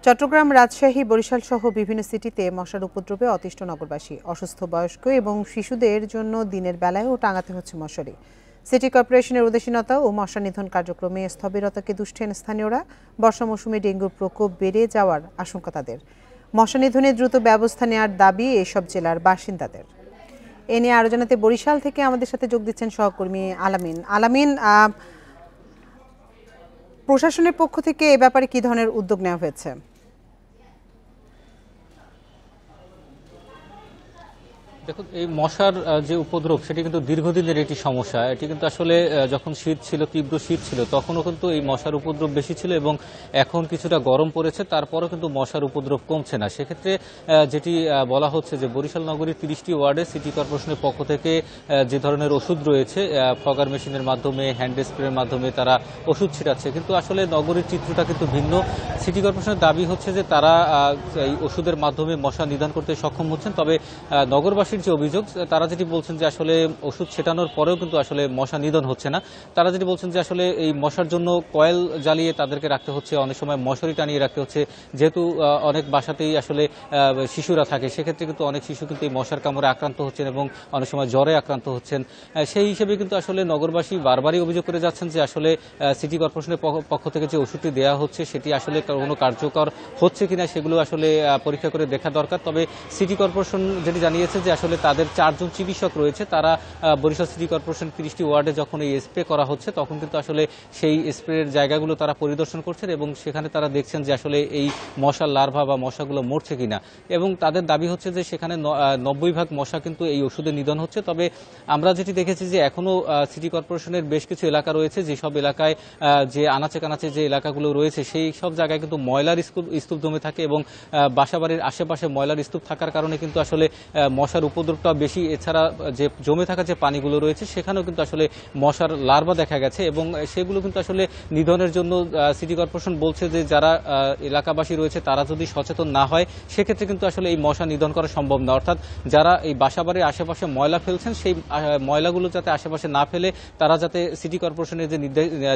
চট্টগ্রাম, রাজশাহী, বরিশাল সহ বিভিন্ন সিটিতে মশার উপদ্রবে অতিষ্ঠ নগরবাসী। অসুস্থ বয়স্ক এবং শিশুদের জন্য দিনের বেলায়ও টাঙাতে হচ্ছে মশারি। সিটি কর্পোরেশনের উদাসীনতা ও মশা নিধন কার্যক্রমে স্থবিরতাকে দুষছেন স্থানীয়রা। বর্ষা মৌসুমে ডেঙ্গুর প্রকোপ বেড়ে যাওয়ার আশঙ্কা তাদের। মশা নিধনে দ্রুত ব্যবস্থা নেওয়ার দাবি এসব জেলার বাসিন্দাদের। এ নিয়ে আরও জানাতে বরিশাল থেকে আমাদের সাথে যোগ দিচ্ছেন সহকর্মী আলামিন। প্রশাসনের পক্ষ থেকে এ ব্যাপারে কি ধরনের উদ্যোগ নেওয়া হয়েছে? দেখুন, এই মশার যে উপদ্রব সেটি কিন্তু দীর্ঘদিনের একটি সমস্যা। এটি কিন্তু আসলে যখন শীত ছিল, তীব্র শীত ছিল, তখনও কিন্তু এই মশার উপদ্রব বেশি ছিল এবং এখন কিছুটা গরম পড়েছে, তারপরও কিন্তু মশার উপদ্রব কমছে না। সেক্ষেত্রে যেটি বলা হচ্ছে যে বরিশাল নগরীর 30টি ওয়ার্ডে সিটি কর্পোরেশনের পক্ষ থেকে যে ধরনের ওষুধ রয়েছে, ফগার মেশিনের মাধ্যমে, হ্যান্ড স্প্রের মাধ্যমে তারা ওষুধ ছিটাচ্ছে, কিন্তু আসলে নগরীর চিত্রটা কিন্তু ভিন্ন। সিটি কর্পোরেশনের দাবি হচ্ছে যে তারা এই ওষুধের মাধ্যমে মশা নিধন করতে সক্ষম হচ্ছেন। তবে নগরবাসীর যে অভিযোগ, তারা যেটি বলছেন যে আসলে ওষুধ ছেটানোর পরেও কিন্তু আসলে মশা নিধন হচ্ছে না। তারা যেটি বলছেন যে আসলে এই মশার জন্য কয়েল জ্বালিয়ে তাদেরকে রাখতে হচ্ছে, অনেক সময় মশারি টানিয়ে রাখতে হচ্ছে। যেহেতু অনেক বাসাতেই আসলে শিশুরা থাকে, সেক্ষেত্রে কিন্তু অনেক শিশু কিন্তু এই মশার কামড়ে আক্রান্ত হচ্ছেন এবং অনেক সময় জ্বরে আক্রান্ত হচ্ছেন। সেই হিসেবে কিন্তু আসলে নগরবাসী বারবারই অভিযোগ করে যাচ্ছেন যে আসলে সিটি কর্পোরেশনের পক্ষ থেকে যে ওষুধটি দেওয়া হচ্ছে সেটি আসলে কোনো কার্যকর হচ্ছে কিনা সেগুলো আসলে পরীক্ষা করে দেখা দরকার। তবে সিটি কর্পোরেশন যেটি জানিয়েছে যে আসলে তাদের 4 জন চিকিৎসক রয়েছে, তারা বরিশাল সিটি কর্পোরেশন 30টি ওয়ার্ডে যখন এই স্প্রে করা হচ্ছে তখন কিন্তু আসলে সেই স্প্রের জায়গাগুলো তারা পরিদর্শন করছেন এবং সেখানে তারা দেখছেন যে আসলে এই মশার লার্ভা বা মশাগুলো মরছে কিনা। এবং তাদের দাবি হচ্ছে যে সেখানে 90% মশা কিন্তু এই ওষুধে নিধন হচ্ছে। তবে আমরা যেটি দেখেছি যে এখনো সিটি কর্পোরেশনের বেশ কিছু এলাকা রয়েছে, যেসব এলাকায় যে আনাচে কানাচে যে এলাকাগুলো রয়েছে সেই সব জায়গায় কিন্তু ময়লার স্তূপ জমে থাকে এবং বাসাবাড়ির আশেপাশে ময়লার স্তূপ থাকার কারণে কিন্তু আসলে মশার উপদ্রবটা বেশি। এছাড়া যে জমে থাকা যে পানিগুলো রয়েছে সেখানেও কিন্তু আসলে মশার লার্ভা দেখা গেছে এবং সেগুলো কিন্তু আসলে নিধনের জন্য সিটি কর্পোরেশন বলছে যে যারা এলাকাবাসী রয়েছে তারা যদি সচেতন না হয় সেক্ষেত্রে কিন্তু আসলে এই মশা নিধন করা সম্ভব না। অর্থাৎ যারা এই বাসাবাড়ির আশেপাশে ময়লা ফেলছেন সেই ময়লাগুলো যাতে আশেপাশে না ফেলে তারা যাতে সিটি কর্পোরেশনের যে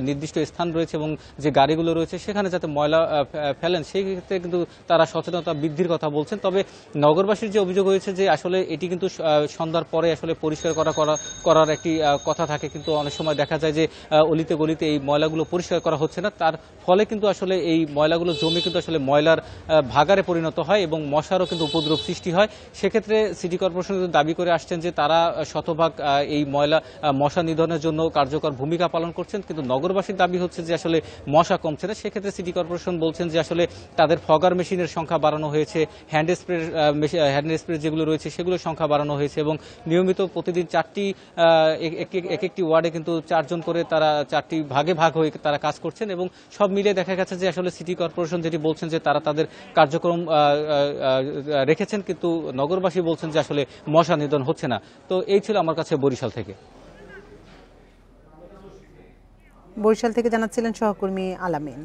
নির্দিষ্ট স্থান রয়েছে এবং যে গাড়িগুলো রয়েছে সেখানে যাতে ময়লা ফেলেন, সেই ক্ষেত্রে কিন্তু তারা সচেতনতা বৃদ্ধির কথা বলছেন। তবে নগরবাসীর যে অভিযোগ হয়েছে যে আসলে এটি কিন্তু সন্ধ্যার পরে আসলে পরিষ্কার করার একটি কথা থাকে, কিন্তু অনেক সময় দেখা যায় যে অলিতে গলিতে এই ময়লাগুলো পরিষ্কার করা হচ্ছে না, তার ফলে কিন্তু আসলে এই ময়লাগুলো জমে কিন্তু আসলে ময়লার ভাগারে পরিণত হয় এবং মশারও কিন্তু উপদ্রব সৃষ্টি হয়। সেক্ষেত্রে সিটি কর্পোরেশন দাবি করে আসছেন যে তারা শতভাগ এই মশা নিধনের জন্য কার্যকর ভূমিকা পালন করছেন, কিন্তু নগরবাসীর দাবি হচ্ছে যে আসলে মশা কমছে না। সেক্ষেত্রে সিটি কর্পোরেশন বলছেন যে আসলে তাদের ফগার মেশিনের সংখ্যা বাড়ানো হয়েছে, হ্যান্ড স্প্রে যেগুলো রয়েছে সেগুলোর সংখ্যা বাড়ানো হয়েছে এবং নিয়মিত প্রতিদিন একটি ওয়ার্ডে কিন্তু 4 জন করে তারা 4টি ভাগে ভাগ হয়ে তারা কাজ করছেন এবং সব মিলে দেখা গেছে যে আসলে সিটি কর্পোরেশন যেটি বলছেন যে তারা তাদের কার্যক্রম রেখেছেন, কিন্তু নগরবাসী বলছেন যে আসলে মশা নিধন হচ্ছে না। তো এই ছিল আমার কাছে বরিশাল থেকে। বরিশাল থেকে জানাচ্ছিলেন সহকর্মী আলামিন।